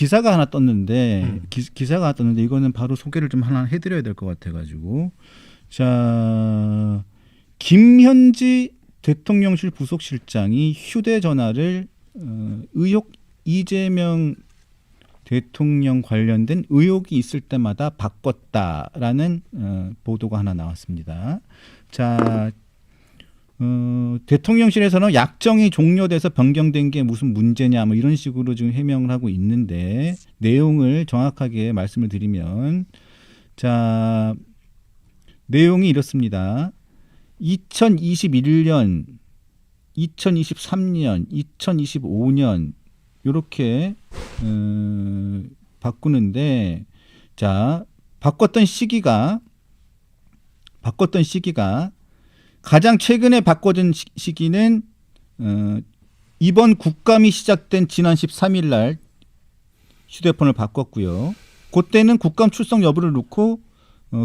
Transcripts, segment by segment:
기사가 하나 떴는데 기사가 하나 떴는데 이거는 바로 소개를 좀 하나 해드려야 될 것 같아가지고 자 김현지 대통령실 부속실장이 휴대전화를 의혹 이재명 대통령 관련된 의혹이 있을 때마다 바꿨다라는 보도가 하나 나왔습니다. 자. 대통령실에서는 약정이 종료돼서 변경된 게 무슨 문제냐 뭐 이런 식으로 지금 해명을 하고 있는데 내용을 정확하게 말씀을 드리면 자 내용이 이렇습니다. 2021년, 2023년, 2025년 이렇게 바꾸는데 자 바꿨던 시기가 가장 최근에 바꿔진 시기는 이번 국감이 시작된 지난 13일 날 휴대폰을 바꿨고요. 그때는 국감 출석 여부를 놓고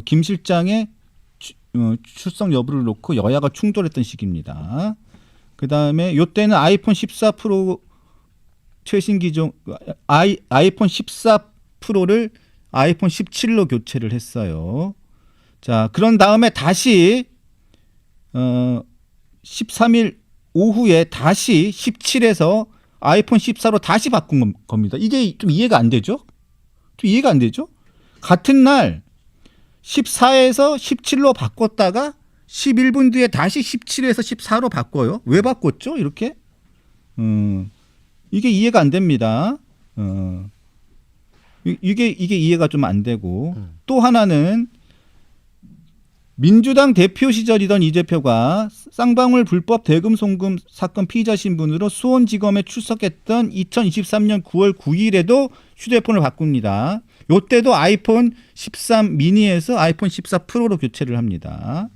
김 실장의 출석 여부를 놓고 여야가 충돌했던 시기입니다. 그다음에 이때는 아이폰 14 프로 최신 기종 아이폰 14 프로를 아이폰 17로 교체를 했어요. 자, 그런 다음에 다시 13일 오후에 다시 17에서 아이폰 14로 다시 바꾼 겁니다. 이게 좀 이해가 안 되죠? 같은 날 14에서 17로 바꿨다가 11분 뒤에 다시 17에서 14로 바꿔요. 왜 바꿨죠? 이렇게? 이게 이해가 안 됩니다. 이게 이해가 좀 안 되고 또 하나는 민주당 대표 시절이던 이 대표가 쌍방울 불법 대금 송금 사건 피의자 신분으로 수원지검에 출석했던 2023년 9월 9일에도 휴대폰을 바꿉니다. 이때도 아이폰 13 미니에서 아이폰 14 프로로 교체를 합니다.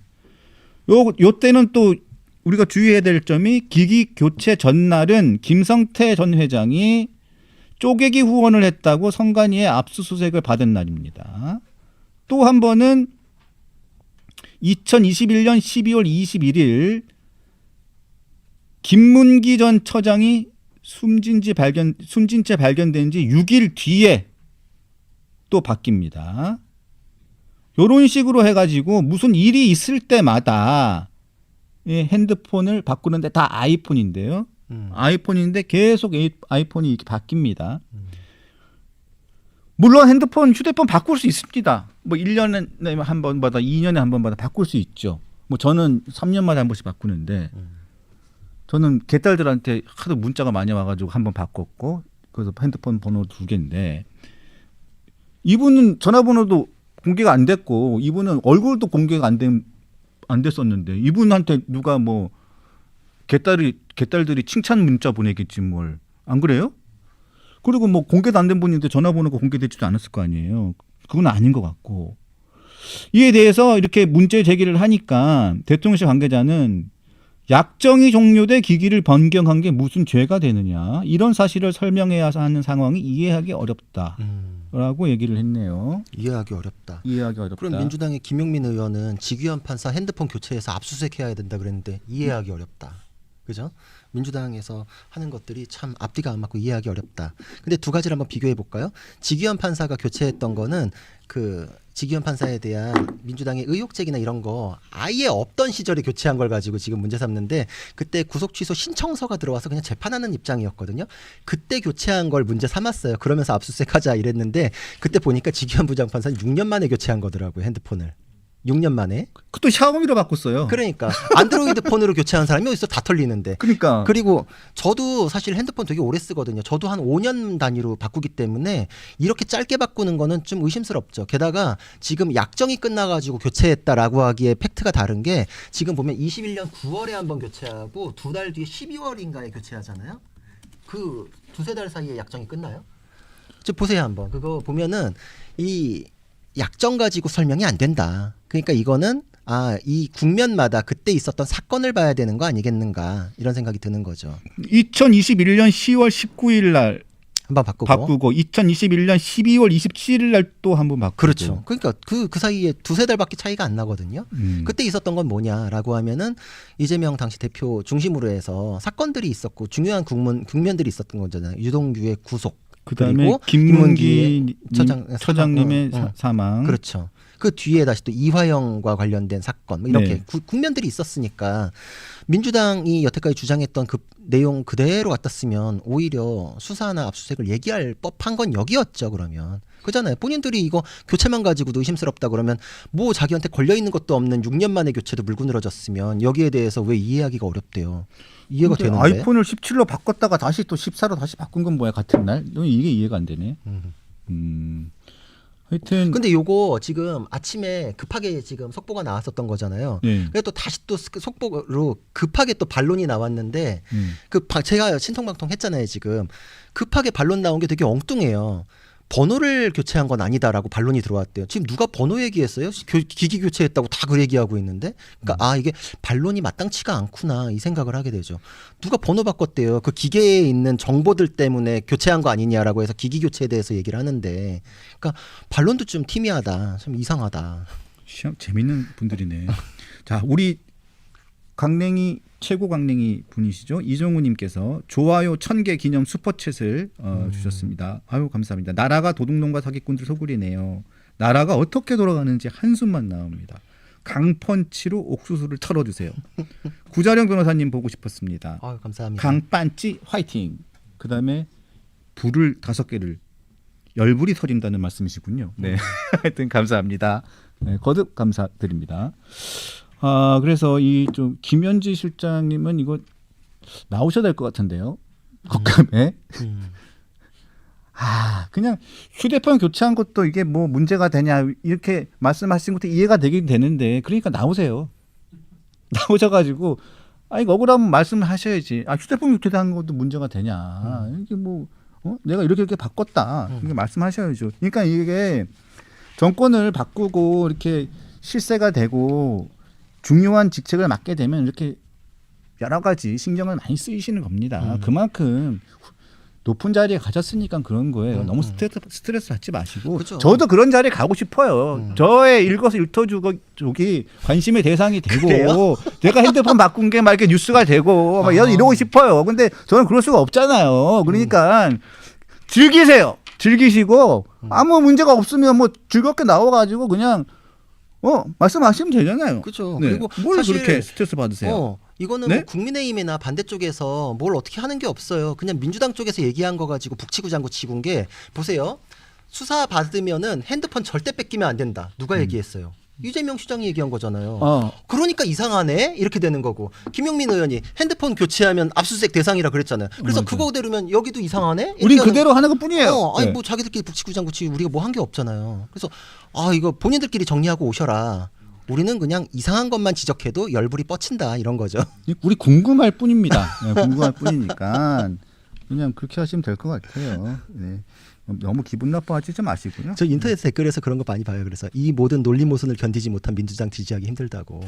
요때는 또 우리가 주의해야 될 점이 기기 교체 전날은 김성태 전 회장이 쪼개기 후원을 했다고 선관위의 압수수색을 받은 날입니다. 또 한 번은 2021년 12월 21일 김문기 전 처장이 숨진 채 발견된 지 6일 뒤에 또 바뀝니다. 이런 식으로 해가지고 무슨 일이 있을 때마다 핸드폰을 바꾸는데 다 아이폰인데요. 아이폰인데 계속 아이폰이 이렇게 바뀝니다. 물론 휴대폰 바꿀 수 있습니다. 뭐 1년에 한 번마다 2년에 한 번마다 바꿀 수 있죠. 뭐 저는 3년마다 한 번씩 바꾸는데 저는 개딸들한테 하도 문자가 많이 와가지고 한 번 바꿨고 그래서 핸드폰 번호 2개인데 이분은 전화번호도 공개가 안 됐고 이분은 얼굴도 공개가 안 됐었는데 이분한테 누가 뭐 개딸들이 칭찬 문자 보내겠지 뭘. 안 그래요? 그리고 뭐 공개도 안 된 분인데 전화번호가 공개되지도 않았을 거 아니에요. 그건 아닌 것 같고. 이에 대해서 이렇게 문제 제기를 하니까 대통령실 관계자는 약정이 종료돼 기기를 변경한 게 무슨 죄가 되느냐. 이런 사실을 설명해야 하는 상황이 이해하기 어렵다라고 얘기를 했네요. 이해하기 어렵다. 그럼 민주당의 김용민 의원은 직위원 판사 핸드폰 교체해서 압수수색해야 된다 그랬는데 이해하기 어렵다. 그죠? 민주당에서 하는 것들이 참 앞뒤가 안 맞고 이해하기 어렵다. 근데 두 가지를 한번 비교해 볼까요? 직위원 판사가 교체했던 거는 그 직위원 판사에 대한 민주당의 의혹 제기나 이런 거 아예 없던 시절에 교체한 걸 가지고 지금 문제 삼는데 그때 구속 취소 신청서가 들어와서 그냥 재판하는 입장이었거든요. 그때 교체한 걸 문제 삼았어요. 그러면서 압수수색하자 이랬는데 그때 보니까 직위원 부장판사는 6년 만에 교체한 거더라고요. 핸드폰을. 6년 만에. 그것도 샤오미로 바꿨어요. 그러니까 안드로이드 폰으로 교체한 사람이 어디서 다 털리는데. 그러니까. 그리고 저도 사실 핸드폰 되게 오래 쓰거든요. 저도 한 5년 단위로 바꾸기 때문에 이렇게 짧게 바꾸는 거는 좀 의심스럽죠. 게다가 지금 약정이 끝나가지고 교체했다라고 하기에 팩트가 다른 게 지금 보면 21년 9월에 한번 교체하고 2달 뒤에 12월인가에 교체하잖아요. 그 두세 달 사이에 약정이 끝나요? 저 보세요 한번. 그거 보면은 이 약정 가지고 설명이 안 된다. 그러니까 이거는 이 국면마다 그때 있었던 사건을 봐야 되는 거 아니겠는가 이런 생각이 드는 거죠. 2021년 10월 19일 날 한번 바꾸고 2021년 12월 27일 날 또 한번 바꾸고. 그렇죠. 그러니까 그 사이에 두세 달밖에 차이가 안 나거든요. 그때 있었던 건 뭐냐라고 하면은 이재명 당시 대표 중심으로 해서 사건들이 있었고 중요한 국면들이 있었던 거잖아요. 유동규의 구속. 그다음에 그리고 김문기 처장, 처장님의 사망. 사망. 그렇죠. 그 뒤에 다시 또 이화영과 관련된 사건 뭐 이렇게 네. 국면들이 있었으니까 민주당이 여태까지 주장했던 그 내용 그대로 갖다 쓰면 오히려 수사나 압수수색을 얘기할 법한 건 여기였죠. 그러면 그잖아요. 본인들이 이거 교체만 가지고도 의심스럽다 그러면 뭐 자기한테 걸려 있는 것도 없는 6년 만에 교체도 물고 늘어졌으면 여기에 대해서 왜 이해하기가 어렵대요. 이해가 근데 되는데. 아이폰을 17로 바꿨다가 다시 또 14로 다시 바꾼 건 뭐야 같은 날? 이게 이해가 안 되네. 하여튼 근데 요거 지금 아침에 급하게 지금 속보가 나왔었던 거잖아요. 네. 그래서 또 다시 또 속보로 급하게 또 반론이 나왔는데 제가 신통방통 했잖아요. 지금 급하게 반론 나온 게 되게 엉뚱해요. 번호를 교체한 건 아니다라고 반론이 들어왔대요. 지금 누가 번호 얘기했어요? 기기 교체했다고 다 그 얘기하고 있는데, 그러니까 이게 반론이 마땅치가 않구나 이 생각을 하게 되죠. 누가 번호 바꿨대요? 그 기계에 있는 정보들 때문에 교체한 거 아니냐라고 해서 기기 교체에 대해서 얘기를 하는데, 그러니까 반론도 좀 티미하다, 좀 이상하다. 재밌는 분들이네. 자, 우리 강냉이 최고 강냉이 분이시죠. 이종우님께서 좋아요 1000개 기념 슈퍼챗을 주셨습니다. 아유 감사합니다. 나라가 도둑놈과 사기꾼들 소굴이네요. 나라가 어떻게 돌아가는지 한숨만 나옵니다. 강펀치로 옥수수를 털어주세요. 구자령 변호사님 보고 싶었습니다. 아유 감사합니다. 강빤치 화이팅. 그다음에 불을 5개를 열불이 서린다는 말씀이시군요. 네, 하여튼 감사합니다. 네, 거듭 감사드립니다. 그래서 이 좀 김현지 실장님은 이거 나오셔야 될 것 같은데요. 국감에. 그냥 휴대폰 교체한 것도 이게 뭐 문제가 되냐 이렇게 말씀하신 것도 이해가 되긴 되는데 그러니까 나오세요. 나오셔가지고 이거 억울하면 말씀하셔야지. 휴대폰 교체한 것도 문제가 되냐. 이게 뭐 내가 이렇게 바꿨다. 이렇게 말씀하셔야죠. 그러니까 이게 정권을 바꾸고 이렇게 실세가 되고 중요한 직책을 맡게 되면 이렇게 여러 가지 신경을 많이 쓰이시는 겁니다. 그만큼 높은 자리에 가셨으니까 그런 거예요. 너무 스트레스 받지 마시고. 그쵸. 저도 그런 자리에 가고 싶어요. 저의 일거수일투족이 관심의 대상이 되고 그래요? 제가 핸드폰 바꾼 게 막 이렇게 뉴스가 되고 막 이러고 싶어요. 근데 저는 그럴 수가 없잖아요. 그러니까 즐기세요. 즐기시고 아무 문제가 없으면 뭐 즐겁게 나와가지고 그냥 말씀하시면 되잖아요. 그렇죠. 네. 그리고 뭘 사실 그렇게 스트레스 받으세요? 이거는 네? 뭐 국민의힘이나 반대쪽에서 뭘 어떻게 하는 게 없어요. 그냥 민주당 쪽에서 얘기한 거 가지고 북치고장구 치군 게 보세요. 수사 받으면은 핸드폰 절대 뺏기면 안 된다. 누가 얘기했어요? 이재명 시장이 얘기한 거잖아요. 그러니까 이상하네 이렇게 되는 거고 김용민 의원이 핸드폰 교체하면 압수수색 대상이라 그랬잖아요. 그래서 그거 그대로면 여기도 이상하네. 우린 그대로 하는 것뿐이에요. 아니 네. 뭐 자기들끼리 북치고장구 치고 우리가 뭐 한 게 없잖아요. 그래서 이거 본인들끼리 정리하고 오셔라. 우리는 그냥 이상한 것만 지적해도 열불이 뻗친다 이런 거죠. 우리 궁금할 뿐입니다. 네, 궁금할 뿐이니까 그냥 그렇게 하시면 될 것 같아요. 네. 너무 기분 나빠하지 마시고요. 저 인터넷 댓글에서 그런 거 많이 봐요. 그래서 이 모든 논리 모순을 견디지 못한 민주당 지지하기 힘들다고.